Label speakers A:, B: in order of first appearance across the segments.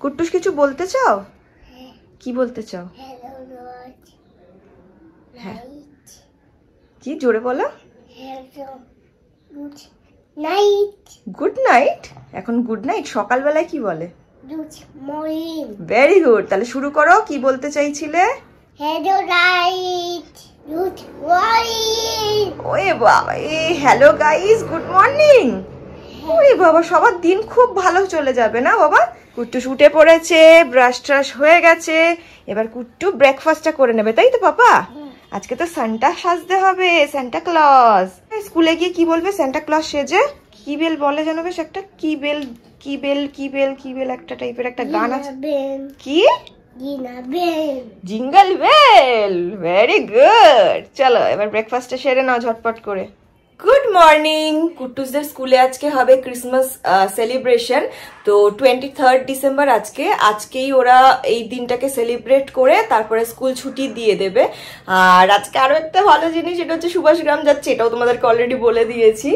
A: কুট্টুস কিছু বলতে চাও? কি বলতে চাও? হ্যাঁ, কি জোরে বলো? Good night. এখন গুড নাইট, সকালবেলায় কি বলে? Very good. তাহলে শুরু করো, কি বলতে চাইছিলে? ওরে বাবা, হ্যালো গাইস, গুড মর্নিং। ওরে বাবা, সবার দিন খুব ভালো চলে যাবে না বাবা? কুট্টু উঠে পড়েছে, ব্রাশ ট্রাশ হয়ে গেছে, এবার কুট্টু ব্রেকফাস্টটা করে নেবে, তাই তো পাপা? আজকে তো সান্টা সাজতে হবে, সান্টা ক্লজ। স্কুলে গিয়ে কি বলবে সান্টা ক্লজ সেজে? কি বেল বলে জানো বেশ একটা, কি বেল কি বেল কি বেল কি বেল একটা টাইপের একটা গান আছে। কি? Jingle bell. Very good. চলো এবার ব্রেকফাস্টটা সেরে নাও ঝটপট করে। Good morning. কুট্টুসদের স্কুলে আজকে হবে ক্রিসমাস সেলিব্রেশন। তো 23 ডিসেম্বর আজকেই ওরা এই দিনটাকে সেলিব্রেট করে তারপরে স্কুল ছুটি দিয়ে দেবে। আর আজকে আরো একটা ভালো জিনিস, এটা হচ্ছে সুভাষগ্রাম যাচ্ছে, এটাও তোমাদেরকে অলরেডি বলে দিয়েছি।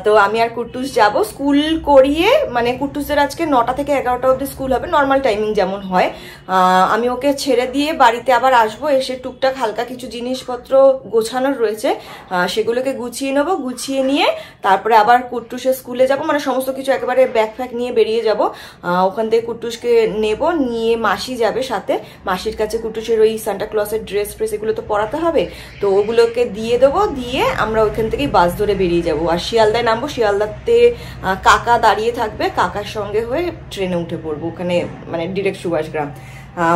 A: তো আমি আর কুট্টুস যাব স্কুল করিয়ে, মানে কুট্টুসদের আজকে 9টা থেকে 11টা অবধি স্কুল হবে, নর্মাল টাইমিং যেমন হয়। আমি ওকে ছেড়ে দিয়ে বাড়িতে আবার আসবো, এসে টুকটাক হালকা কিছু জিনিসপত্র গোছানোর রয়েছে, সেগুলোকে গুছিয়ে নেবো। গুছিয়ে নিয়ে তারপরে আবার কুট্টুসের স্কুলে যাব, মানে সমস্ত কিছু একেবারে ব্যাগ ফ্যাগ নিয়ে বেরিয়ে যাব। ওখান থেকে কুট্টুসকে নেব, নিয়ে মাসি যাবে সাথে। মাসির কাছে কুট্টুসের ওই সান্টা ক্লসের ড্রেস ফ্রেস এগুলো তো পরাতে হবে, তো ওগুলোকে দিয়ে দেবো। দিয়ে আমরা ওইখান থেকেই বাস ধরে বেরিয়ে যাব। আর শিয়ালদায় নামবো, শিয়ালদাতে কাকা দাঁড়িয়ে থাকবে, কাকার সঙ্গে হয়ে ট্রেনে উঠে পড়বো ওখানে, মানে ডিরেক্ট সুভাষগ্রাম।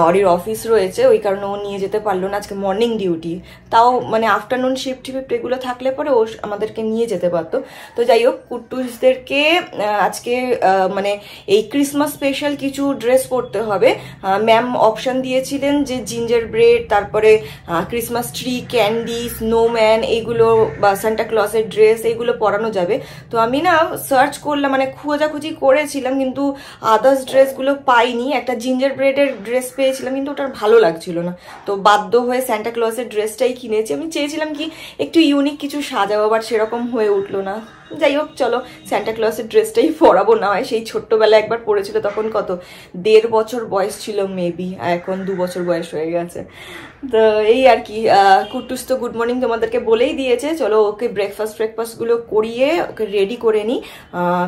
A: অরির অফিস রয়েছে, ওই কারণে ও নিয়ে যেতে পারলো না, আজকে মর্নিং ডিউটি। তাও মানে আফটারনুন শিফট এগুলো থাকলে পরে ও আমাদেরকে নিয়ে যেতে পারতো। তো যাই হোক, কুট্টুসদেরকে আজকে মানে এই ক্রিসমাস স্পেশাল কিছু ড্রেস পরতে হবে। ম্যাম অপশন দিয়েছিলেন যে জিঞ্জার ব্রেড, তারপরে ক্রিসমাস ট্রি, ক্যান্ডি, স্নোম্যান এইগুলো, বা সান্টা ক্লসের ড্রেস এইগুলো পরানো যাবে। তো আমি না সার্চ করলাম, মানে খোঁজাখুঁজি করেছিলাম, কিন্তু আদার্স ড্রেসগুলো পাইনি। একটা জিঞ্জার ব্রেডের ড্রেস পেয়েছিলাম, কিন্তু ওটার ভালো লাগছিল না, তো বাধ্য হয়ে সান্টা ক্লসের ড্রেসটাই কিনেছি। আমি চেয়েছিলাম কি একটু ইউনিক কিছু সাজাবো, বাট সেরকম হয়ে উঠলো না। যাই হোক, চলো সান্টা ক্লসের ড্রেসটাই পরাবো না হয়। সেই ছোট্টবেলায় একবার পরেছিল, তখন কত 1.5 বছর বয়স ছিল মেবি, এখন 2 বছর বয়স হয়ে গেছে। তো এই আর কি। কুট্টুস তো গুড মর্নিং তোমাদেরকে বলেই দিয়েছে। চলো ওকে ব্রেকফাস্টগুলো করিয়ে ওকে রেডি করে নিই,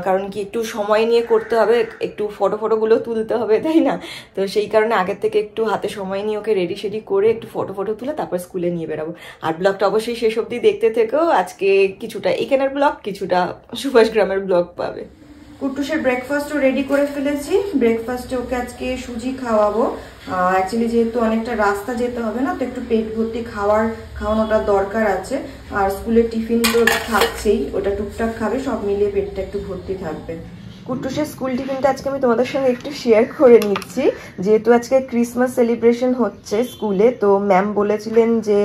A: কারণ কি একটু সময় নিয়ে করতে হবে, একটু ফটোগুলো তুলতে হবে, তাই না? তো সেই কারণে আগের থেকে একটু হাতে সময় নিয়ে ওকে রেডি সেডি করে একটু ফটো তুলে তারপর স্কুলে নিয়ে বেরাবো। আর ব্লগটা অবশ্যই শেষ অবধি দেখতে থেকেও। আজকে কিছুটা এখানের ব্লগ, কিছুটা সুভাষগ্রামের ব্লগ পাবে। কুট্টুসের ব্রেকফাস্টও রেডি করে ফেলেছি। ব্রেকফাস্টে ওকে আজকে সুজি খাওয়াবো। অ্যাকচুয়ালি যেহেতু অনেকটা রাস্তা যেতে হবে না, তো একটু পেট ভর্তি খাওয়ানোটা দরকার আছে। আর স্কুলের টিফিন তো থাকছেই, ওটা টুকটাক খাবে, সব মিলিয়ে পেটটা একটু ভর্তি থাকবে। কুট্টুসের স্কুল টিফিনটা আজকে আমি তোমাদের সঙ্গে একটু শেয়ার করে নিচ্ছি, যেহেতু আজকে ক্রিসমাস সেলিব্রেশন হচ্ছে স্কুলে। তো ম্যাম বলেছিলেন যে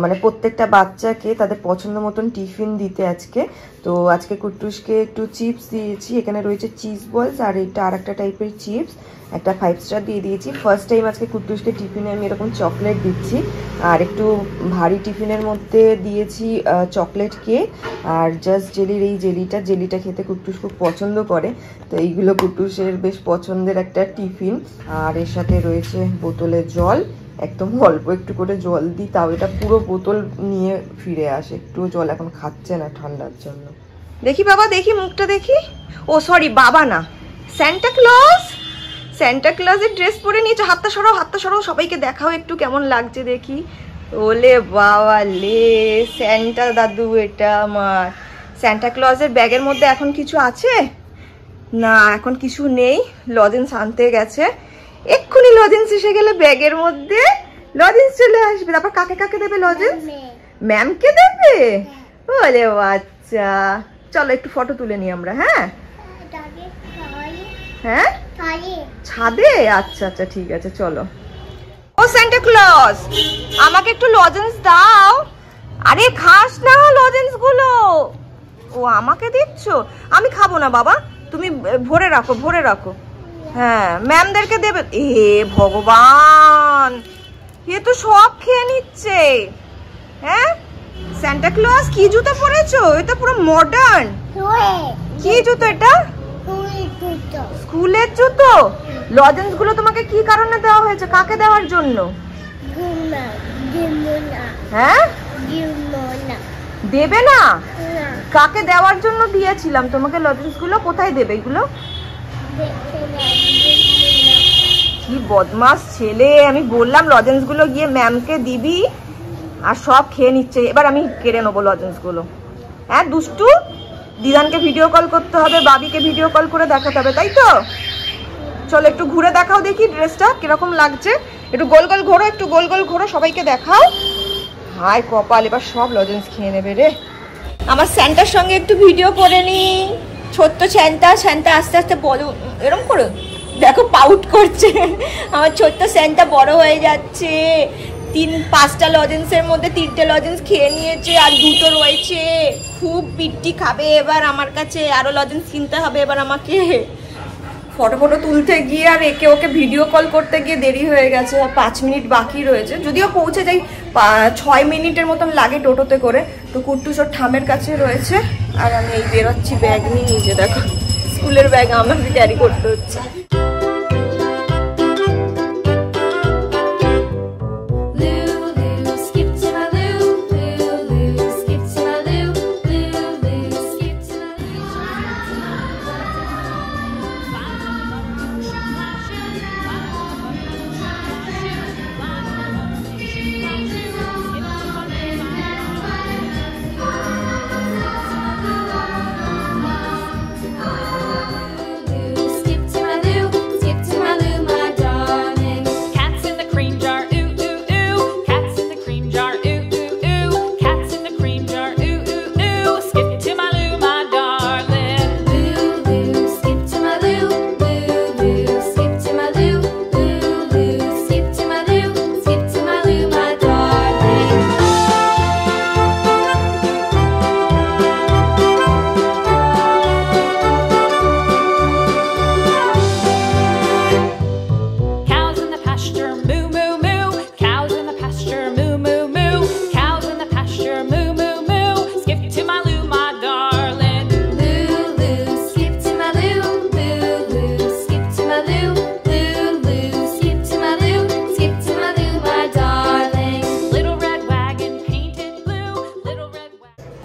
A: মানে প্রত্যেকটা বাচ্চাকে তাদের পছন্দ মতন টিফিন দিতে আজকে। তো আজকে কুট্টুসকে একটু চিপস দিয়েছি, এখানে রয়েছে চিজ বলস, আর এটা আর একটা টাইপের চিপস, একটা 5 স্টার দিয়ে দিয়েছি। ফার্স্ট টাইম আজকে কুট্টুসকে টিফিনে আমি এরকম চকলেট দিচ্ছি। আর একটু ভারী টিফিনের মধ্যে দিয়েছি চকলেট কেক আর জাস্ট জেলির এই জেলিটা খেতে কুট্টুস খুব পছন্দ করে। তো এইগুলো কুট্টুসের বেশ পছন্দের একটা টিফিন। আর এর সাথে রয়েছে বোতলে জল, একদম অল্প একটু করে জল দিই, তাও এটা পুরো বোতল নিয়ে ফিরে আসে, একটুও জল এখন খাচ্ছে না ঠান্ডার জন্য। দেখি বাবা, দেখি মুখটা দেখি। ও সরি, বাবা না, সান্টা ক্লজের ড্রেস পরে নিয়েছে। হাতটা সরাও, সবাইকে দেখাও একটু কেমন লাগছে দেখি। ওলে বাবা লে, স্যান্টা দাদু এটা আমার। সান্টা ক্লজের ব্যাগের মধ্যে এখন কিছু আছে না? এখন কিছু নেই, লজেন্স আনতে গেছে। এক্ষুনি লজেন্স এসে গেলে ব্যাগের মধ্যে লজেন্স চলে আসবে। তারপর কাকে দেবে লজেন্স? ম্যামকে দেবে? ওলে বাচ্চা, চলো একটু ফটো তুলে নিই আমরা। হ্যাঁ হ্যাঁ, ছাদে? আচ্ছা আচ্ছা, ঠিক আছে চলো। ও সান্টা ক্লজ, আমাকে একটু লজেন্স দাও। আরে খাস না লজেন্স গুলো? ও আমাকে দিচ্ছ? আমি খাবো না বাবা, তুমি ভরে রাখো। হ্যাঁ, ম্যামদেরকে দেবে। এ ভগবান, এ তো সব খেয়ে নিচ্ছে। হ্যাঁ, সান্টা ক্লজ কি জুতো পরেছো? এটা পুরো মডার্ন। কি জুতো এটা? স্কুলের জুতো? লজেন্স গুলো তোমাকে কি কারণে দেওয়া হয়েছে? কাকে দেওয়ার জন্য? হ্যাঁ, দেবে না? কাকে দেওয়ার জন্য দিয়েছিলাম তোমাকে লজেন্স গুলো? কোথায় দেবে এগুলো? কি বদমাস ছেলে! আমি বললাম লজেন্স গুলো গিয়ে ম্যামকে দিবি, আর সব খেয়ে নিচ্ছে। এবার আমি কেড়ে নেবো লজেন্স গুলো। হ্যাঁ দুষ্টু, দিদানকে ভিডিও কল করতে হবে, বাবিকে ভিডিও কল করে দেখাতে হবে, তাই তো? চলো একটু ঘুরে দেখাও দেখি ড্রেসটা কিরকম লাগছে। একটু গোল গোল ঘোরো, একটু গোল গোল ঘোরো, সবাইকে দেখাও। হায় কপাল, এবার সব লজেন্স খেয়ে নেবে রে। আমার স্যান্টার সঙ্গে একটু ভিডিও করে নি। ছোট্ট স্যান্টা, স্যান্টা আস্তে আস্তে বলো, এরকম করো, দেখো পাউট করছে। আমার ছোট্ট স্যান্টা বড় হয়ে যাচ্ছে। 5টা লজেন্সের মধ্যে 3টে লজেন্স খেয়ে নিয়েছে, আর 2টো রয়েছে। খুব পিট্টি খাবে এবার আমার কাছে, আরো লজেন্স কিনতে হবে এবার আমাকে। ফটো ফটো তুলতে গিয়ে আর একে ওকে ভিডিও কল করতে গিয়ে দেরি হয়ে গেছে, আর 5 মিনিট বাকি রয়েছে। যদিও পৌঁছে যাই 6 মিনিটের মতন লাগে টোটোতে করে। তো কুট্টুস ওর ঠামের কাছে রয়েছে, আর আমি এই বেরোচ্ছি ব্যাগ নিয়ে। নিজে দেখো স্কুলের ব্যাগ আমাকে ক্যারি করতে হচ্ছে।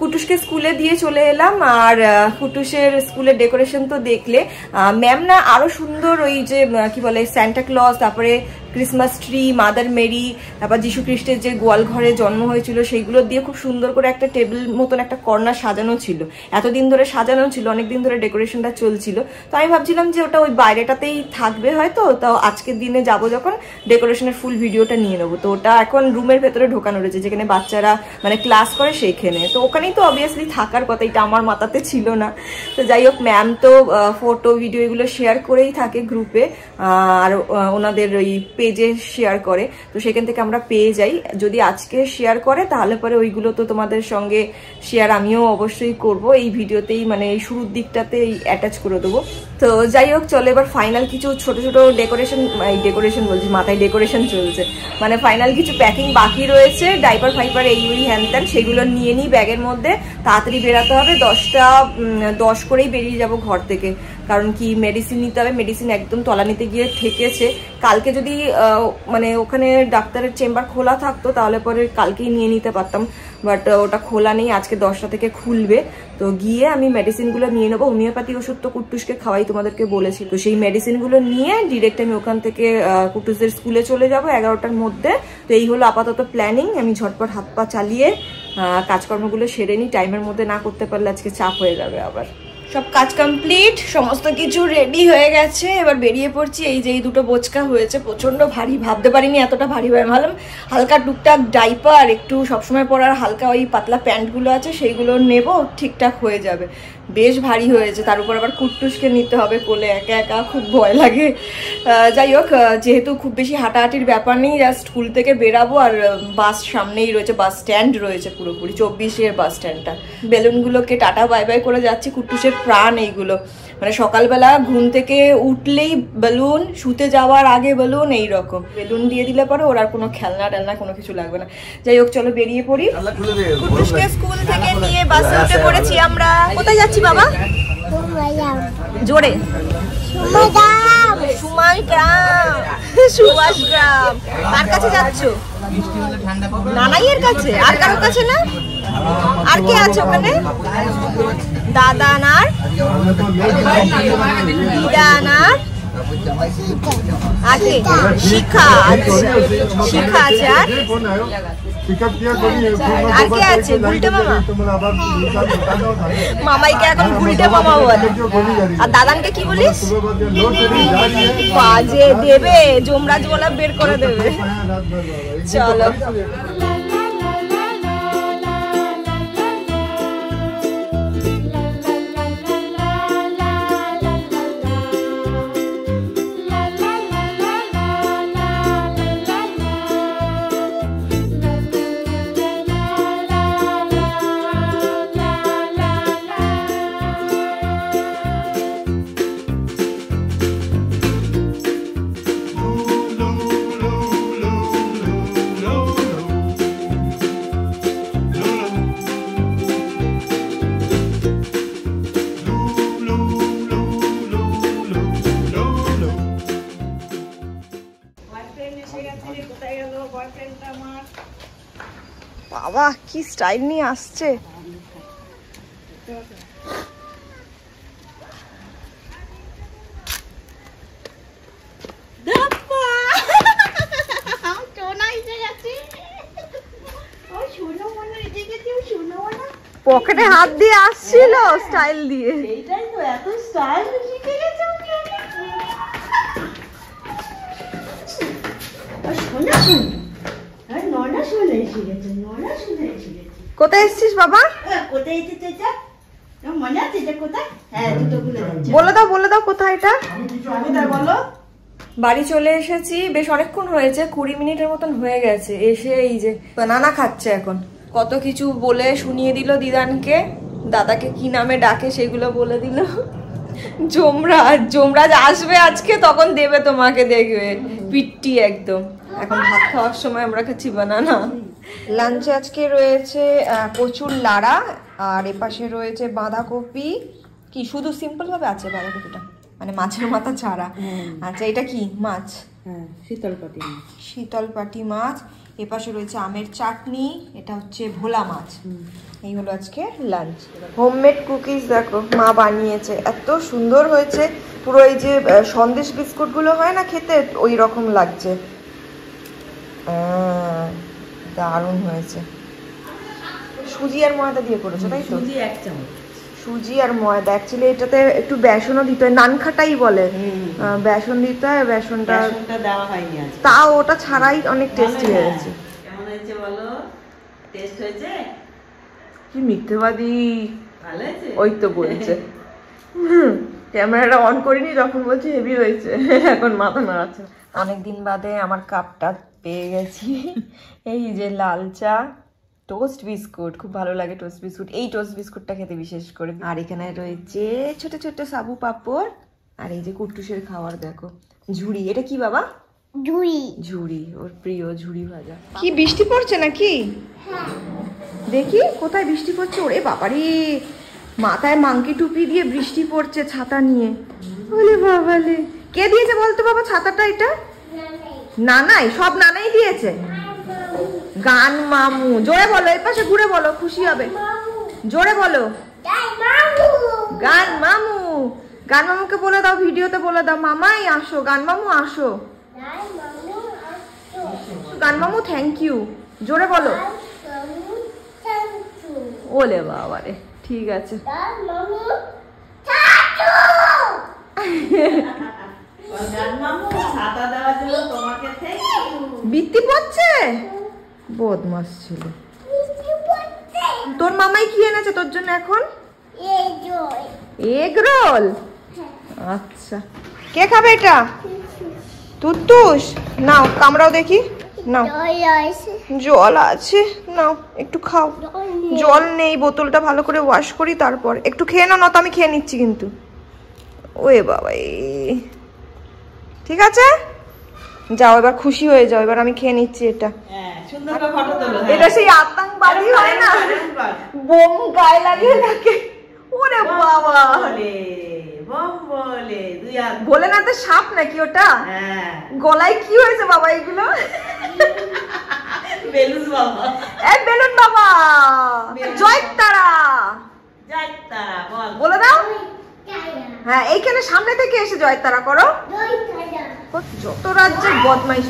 A: কুটুসকে স্কুলে দিয়ে চলে এলাম। আর কুটুসের স্কুলের ডেকোরেশন তো দেখলে, ম্যাম না আরো সুন্দর ওই যে কি বলে স্যান্টা ক্লজ, তারপরে ক্রিসমাস ট্রি, মাদার মেরি, তারপর যীশু খ্রিস্টের যে গোয়াল ঘরে জন্ম হয়েছিল সেইগুলো দিয়ে খুব সুন্দর করে একটা টেবিল মতন একটা কর্নার সাজানো ছিল। এতদিন ধরে সাজানো ছিল, অনেকদিন ধরে ডেকোরেশনটা চলছিল। তো আমি ভাবছিলাম যে ওটা ওই বাইরেটাতেই থাকবে হয়তো, তো আজকের দিনে যাব যখন ডেকোরেশনের ফুল ভিডিওটা নিয়ে নেবো। তো ওটা এখন রুমের ভেতরে ঢোকানো রয়েছে, যেখানে বাচ্চারা মানে ক্লাস করে সেইখানে। তো ওখানেই তো অবভিয়াসলি থাকার কথা, এটা আমার মাথাতে ছিল না। তো যাই হোক, ম্যাম তো ফটো ভিডিও এগুলো শেয়ার করেই থাকে গ্রুপে, আর ওনাদের ওই পেজে শেয়ার করে। তো সেখান থেকে আমরা পেয়ে যাই। যদি আজকে শেয়ার করে তাহলে পরে ওইগুলো তো তোমাদের সঙ্গে শেয়ার আমিও অবশ্যই করব এই ভিডিওতেই, মানে এই শুরুর দিকটাতেই অ্যাটাচ করে দেবো। তো যাই হোক, চলো এবার ফাইনাল কিছু ছোট ছোট ডেকোরেশন বলছি, মাথায় ডেকোরেশন চলছে, মানে ফাইনাল কিছু প্যাকিং বাকি রয়েছে, ডাইপার ফাইপার এই হ্যান ত্যান, সেগুলো নিয়ে নিই ব্যাগের মধ্যে। তাড়াতাড়ি বেরাতে হবে, 10 করেই বেরিয়ে যাব ঘর থেকে। কারণ কি মেডিসিন নিতে হবে, মেডিসিন একদম তলানিতে গিয়ে ঠেকেছে। কালকে যদি মানে ওখানে ডাক্তারের চেম্বার খোলা থাকতো তাহলে পরে কালকেই নিয়ে নিতে পারতাম, বাট ওটা খোলা নেই, আজকে 10টা থেকে খুলবে। তো গিয়ে আমি মেডিসিনগুলো নিয়ে নেবো। হোমিওপ্যাথি ওষুধ তো কুট্টুসকে খাওয়াই তোমাদেরকে বলেছি। তো সেই মেডিসিনগুলো নিয়ে ডিরেক্ট আমি ওখান থেকে কুট্টুসদের স্কুলে চলে যাব 11টার মধ্যে। তো এই হলো আপাতত প্ল্যানিং। আমি ঝটপট হাত পা চালিয়ে কাজকর্মগুলো সেরে নিই, টাইমের মধ্যে না করতে পারলে আজকে চাপ হয়ে যাবে আবার। সব কাজ কমপ্লিট, সমস্ত কিছু রেডি হয়ে গেছে, এবার বেরিয়ে পড়ছি। এই যে এই দুটো বোচকা হয়েছে, প্রচন্ড ভারী, ভাবতে পারিনি এতটা ভারী হয়। ভাবলাম হালকা টুকটাক ডাইপার, একটু সবসময় পরার হালকা ওই পাতলা প্যান্টগুলো আছে সেইগুলো নেব, ঠিকঠাক হয়ে যাবে। বেশ ভারী হয়েছে, তার উপর আবার কুট্টুসকে নিতে হবে কোলে, একা একা খুব ভয় লাগে। যাই হোক, যেহেতু খুব বেশি হাঁটাহাঁটির ব্যাপার নেই, জাস্ট স্কুল থেকে বেরাবো, আর বাস সামনেই রয়েছে, বাস স্ট্যান্ড রয়েছে পুরোপুরি 24-এর বাস স্ট্যান্ডটা। বেলুনগুলোকে টাটা বাই বাই করে যাচ্ছি, কুট্টুসের প্রাণ এইগুলো। মানে সকালবেলা ঘুম থেকে উঠলেই বেলুন, শুতে যাওয়ার আগে বেলুন, এইরকম বেলুন দিয়ে দিলে পরে ওর আর কোনো খেলনা টেলনা কোনো কিছু লাগবে না। যাই হোক, চলো বেরিয়ে পড়ি। কুট্টুসকে স্কুল থেকে নিয়ে বাসে উঠে পড়েছি আমরা। কোথায় যাচ্ছি বাবা? জোরে সুমাই গ্রাম, সুভাষ গ্রাম। কার কাছে যাচ্ছ? নানাইয়ের কাছে। আর কারোর কাছে না? আর কে আছে ওখানে? দাদা নার, দিদা নার, আগে শিখা আছে, শিখা আছে। আর কে আছে? গুলটে মামা। মামাইকে এখন গুলটে মামা বলে। আর দাদানকে কি বলিস? বাজে দেবে, যমরাজ বলা বের করে দেবে। চলো বাবা কি স্টাইল নিয়ে আসছে। পকেটে হাত দিয়ে আসছিল স্টাইল দিয়ে। এইটাই তো, এত স্টাইল শিখে গেছে। কোথায় এসছিস বাবা? বলে দাও বলে দাও কোথায় এটা। বাড়ি চলে এসেছি, বেশ অনেকক্ষণ হয়েছে, 20 মিনিটের মতন হয়ে গেছে। এসে এই যে বানানা খাচ্ছে এখন। কত কিছু বলে শুনিয়ে দিল দিদানকে, দাদাকে কি নামে ডাকে সেগুলো বলে দিল। যমরাজ, যমরাজ আসবে আজকে, তখন দেবে তোমাকে, দেখবে পিট্টি একদম। এখন ভাত খাওয়ার সময় আমরা খাচ্ছি বানানা। লাঞ্চে আজকে রয়েছে কচুর লাড়া, আর এপাশে রয়েছে বাঁধাকপি। কি শুধু সিম্পল ভাবে আছে বাঁধাকপিটা, মানে মাছের মাথা ছাড়া। আচ্ছা এটা কি মাছ? শীতলপাটি মাছ। শীতলপাটি মাছ। এপাশে রয়েছে আমের চাটনি, এটা হচ্ছে ভোলা মাছ। এই হলো আজকে লাঞ্চ। হোমমেড কুকিজ দেখো মা বানিয়েছে, এত সুন্দর হয়েছে। পুরো এই যে সন্দেশ বিস্কুট গুলো হয় না খেতে, ওই রকম লাগছে। দারুণ হয়েছে। সুজি আর ময়দা দিয়ে করেছো তাই তো? সুজি 1 চামচ, সুজি আর ময়দা। অ্যাকচুয়ালি এটাতে একটু বেসনও দিতে হয়, নানখাটাই বলে, বেসন দিতে হয়। বেসনটা দেওয়া হয়নি, তাও ওটা ছাড়াই অনেক টেস্টি হয়েছে। কেমন হয়েছে বলো? টেস্ট হয়েছে? কি মিথ্যেবাদী, ভালো হয়েছে ওই তো বলছে। ক্যামেরাটা অন করিনি, যখন বলছি হেভি হয়েছে, এখন মাথা নাড়াচ্ছে। অনেকদিন বাদে আমার কাপটা পেয়ে গেছি। এই যে লাল চা, টোস্ট বিস্কুট, খুব ভালো লাগে টোস্ট বিস্কুট, এই টোস্ট বিস্কুটটা খেতে বিশেষ করে। আর এখানে রয়েছে ছোট ছোট সাবু পাপড়, আর এই যে কুট্টুসের খাবার দেখো, ঝুড়ি। এটা কি বাবা? ঝুড়ি। ঝুড়ি, ওর প্রিয় ঝুড়ি ভাজা। কি বৃষ্টি পড়ছে নাকি? দেখি কোথায় বৃষ্টি পড়ছে। ওরে বাবারে, মাথায় মাংকি টুপি দিয়ে বৃষ্টি পড়ছে ছাতা নিয়ে। বলে বাবালে, কে দিয়েছে বলতো বাবা ছাতাটা? এটা নানাই, সব নানাই দিয়েছে। গান মামু, জোরে বলো, এই পাশে ঘুরে বলো, খুশি হবে। জোরে বলো, গান মামু। গান মামুকে বলে দাও, ভিডিওতে বলে দাও, মামাই আসো, গান মামু আসো। গান মামু থ্যাংক ইউ, জোরে বলো। ওলে বাবা রে, ঠিক আছে। বৃত্তি পড়ছে, বদমাস ছিল। তোর মামাই কি এনেছে তোর জন্য এখন? Egg roll. আচ্ছা, কে খাবে এটা? তুতুস, নাও কামড়াও দেখি, নাও। জল আছে, নাও একটু খাও। জল নেই, বোতলটা ভালো করে ওয়াশ করি তারপর। একটু খেয়ে নাও, না তো আমি খেয়ে নিচ্ছি কিন্তু। ওয়ে বাবা, ঠিক আছে যাও, এবার খুশি হয়ে যাও। এবার আমি খেয়ে নিচ্ছি এটা। এটা সেই আতঙ্কবাদী হয় না, বোম গায়ে লাগিয়ে থাকে, ওরে বাবা ভোলেনাথের সাপ নাকি ওটা? গলায় কি হয়েছে বাবা এগুলো? বেলুন বাবা। এই বেলুন বাবা, জয় তারা বলে দাও। হ্যাঁ এইখানে সামনে থেকে এসে জয় তারা করো। যত রাজ্যের বদমাইশ।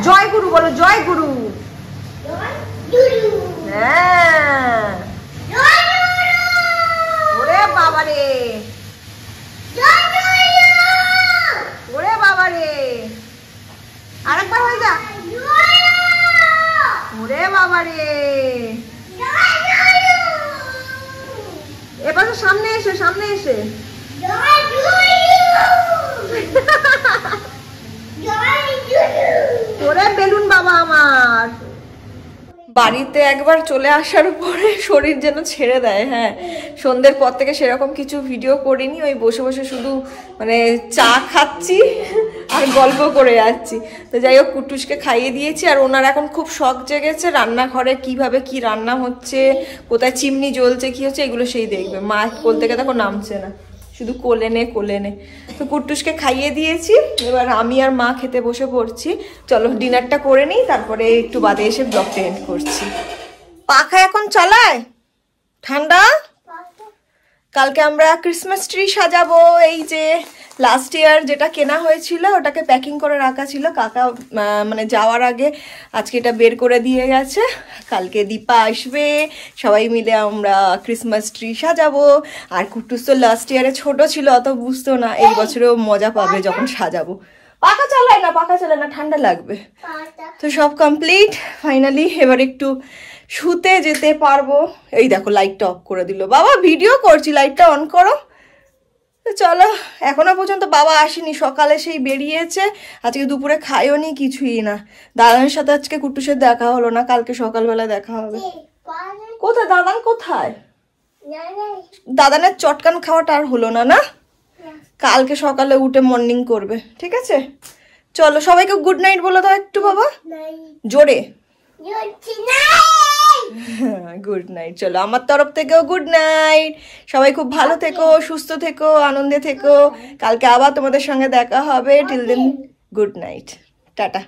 A: জয় গুরু বলো, জয় গুরু। হ্যাঁ ওরে বাবা রে, ওরে বাবা রে, আরেকবার হয়ে যা। ওরে বাবা রে, এবার সামনে এসে, সামনে এসে। ওরে বেলুন বাবা আমার। বাড়িতে একবার চলে আসার পরে শরীর যেন ছেড়ে দেয়। হ্যাঁ সন্ধ্যের পর থেকে সেরকম কিছু ভিডিও করিনি, ওই বসে বসে শুধু মানে চা খাচ্ছি আর গল্প করে যাচ্ছি। তো যাই হোক কুটুসকে খাইয়ে দিয়েছি, আর ওনার এখন খুব শখ জেগেছে রান্নাঘরে কিভাবে কি রান্না হচ্ছে, কোথায় চিমনি জ্বলছে, কি হচ্ছে, এগুলো সেই দেখবে। মা কোল থেকে দেখো নামছে না, শুধু কোলে নে কোলে নে। তো কুট্টুসকে খাইয়ে দিয়েছি, এবার আমি আর মা খেতে বসে পড়ছি। চলো ডিনারটা করে নিই, তারপরে একটু বাদে এসে ব্লগটা এন্ড করছি। পাখা এখন চালায়, ঠান্ডা। কালকে আমরা ক্রিসমাস ট্রি সাজাবো। এই যে লাস্ট ইয়ার যেটা কেনা হয়েছিল ওটাকে প্যাকিং করে রাখা ছিল, কাকা মানে যাওয়ার আগে আজকে এটা বের করে দিয়ে গেছে। কালকে দীপা আসবে, সবাই মিলে আমরা ক্রিসমাস ট্রি সাজাবো। আর কুট্টুস তো লাস্ট ইয়ারে ছোট ছিল, অত বুঝতো না, এই বছরেও মজা পাবে যখন সাজাবো। পাখা চালায় না, পাখা চালায় না, ঠান্ডা লাগবে। তো সব কমপ্লিট ফাইনালি, এবার একটু শুতে যেতে পারবো। এই দেখো লাইটটা অফ করে দিল। বাবা ভিডিও করছি, লাইটটা অন করো। চলো, এখনো পর্যন্ত বাবা আসেনি, সকালে সেই বেরিয়েছে, আজকে দুপুরে খাইও নি কিছুই না। দাদানের সাথে আজকে কুট্টুসের দেখা হলো না, কালকে সকালবেলা দেখা হবে। কোথায় দাদান, কোথায়? দাদানের চটকান খাওয়াটা আর হলো না, না কালকে সকালে উঠে মর্নিং করবে, ঠিক আছে? চলো সবাইকে গুড নাইট বলে দাও একটু বাবা, জোরে। Good night. চলো আমার তরফ থেকেও গুড নাইট। সবাই খুব ভালো থেকো, সুস্থ থেকো, আনন্দে থেকো। কালকে আবার তোমাদের সঙ্গে দেখা হবে। Till then good night, tata.